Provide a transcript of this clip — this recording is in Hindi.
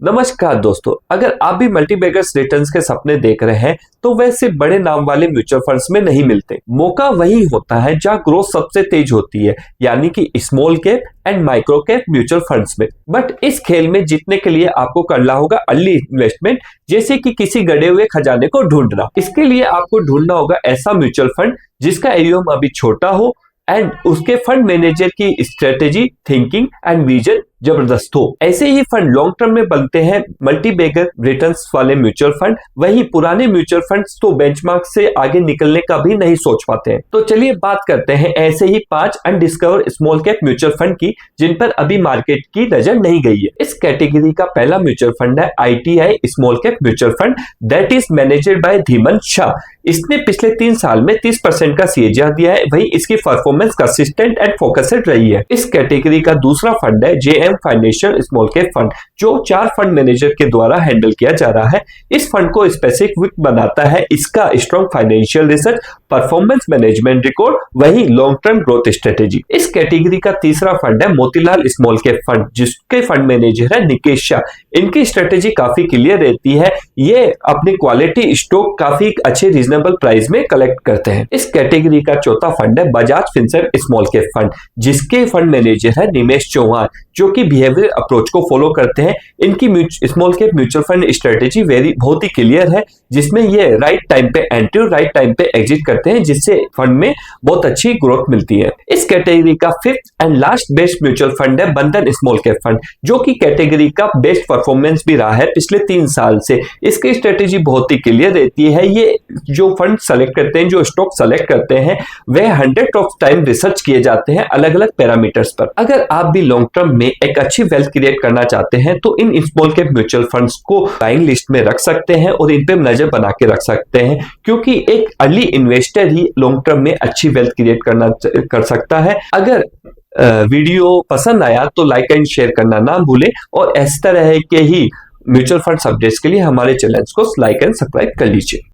नमस्कार दोस्तों, अगर आप भी मल्टीबैगर्स रिटर्न्स के सपने देख रहे हैं तो वैसे बड़े नाम वाले म्यूचुअल फंड्स में नहीं मिलते। मौका वही होता है जहां ग्रोथ सबसे तेज होती है, यानी कि small cap and micro cap mutual funds में। बट इस खेल में जीतने के लिए आपको करना होगा अर्ली इन्वेस्टमेंट, जैसे कि किसी गड़े हुए खजाने को ढूंढना। इसके लिए आपको ढूंढना होगा ऐसा म्यूचुअल फंड जिसका एयूएम अभी छोटा हो एंड उसके फंड मैनेजर की स्ट्रेटेजी, थिंकिंग एंड विजन जबरदस्त हो। ऐसे ही फंड लॉन्ग टर्म में बनते हैं मल्टीबैगर रिटर्न्स वाले म्यूचुअल फंड। वही पुराने म्यूचुअल फंड्स तो बेंचमार्क से आगे निकलने का भी नहीं सोच पाते हैं। तो चलिए बात करते हैं ऐसे ही 5 अनडिस्कवर स्मॉल कैप म्यूचुअल फंड की, जिन पर अभी मार्केट की नजर नहीं गई है। इस कैटेगरी का पहला म्यूचुअल फंड है ITI small cap mutual fund, that is managed by Dhiman Shah. इसने पिछले 3 साल में 30% का CAGR दिया है। वही इसकी परफॉर्मेंस कंसिस्टेंट एंड फोकस्ड रही है। इस कैटेगरी का दूसरा फंड है JM financial small cap fund, जो 4 फंड मैनेजर के द्वारा हैंडल किया जा रहा है। इस फंड को स्पेसिफिक बनाता है इसका strong financial research, performance management record, वही लॉन्ग टर्म ग्रोथ स्ट्रेटेजी। इस कैटेगरी का तीसरा फंड है मोतीलाल स्मॉल कैप फंड, जिसके फंड मैनेजर है निकेश शाह। इनकी स्ट्रेटेजी काफी क्लियर रहती है। ये अपनी क्वालिटी स्टॉक काफी अच्छे रीजनेबल प्राइस में कलेक्ट करते हैं। इस कैटेगरी का चौथा फंड है Bajaj Finserv small cap fund, जिसके फंड मैनेजर है निमेश चौहान, जो कि बिहेवियर अप्रोच को फॉलो करते हैं। इनकी small cap mutual fund strategy बहुत ही क्लियर है, जिसमें ये राइट टाइम पे एंट्री और राइट टाइम पे एग्जिट करते हैं, जिससे फंड में बहुत अच्छी ग्रोथ मिलती है। इस कैटेगरी का fifth and last best mutual fund है बंधन स्मॉल कैप फंड, जो कि कैटेगरी का बेस्ट परफॉर्मेंस भी रहा है पिछले 3 साल से। इसकी स्ट्रेटेजी बहुत ही क्लियर रहती है। ये जो फंड सेलेक्ट करते हैं, जो स्टॉक सेलेक्ट करते हैं, वह 100 ऑफ टाइम रिसर्च किए जाते हैं अलग अलग पैरामीटर्स पर। अगर आप भी लॉन्ग टर्म में एक अच्छी वेल्थ क्रिएट करना चाहते हैं तो in small cap mutual funds को बाइंग लिस्ट में रख सकते हैं और इन पे नजर बना के रख सकते हैं, क्योंकि एक अर्ली इन्वेस्टर ही लॉन्ग टर्म में अच्छी वेल्थ क्रिएट कर सकता है। अगर वीडियो पसंद आया तो लाइक एंड शेयर करना ना भूलें, और इस तरह के ही म्यूचुअल फंड अपडेट्स के लिए हमारे चैनल को लाइक एंड सब्सक्राइब कर लीजिए।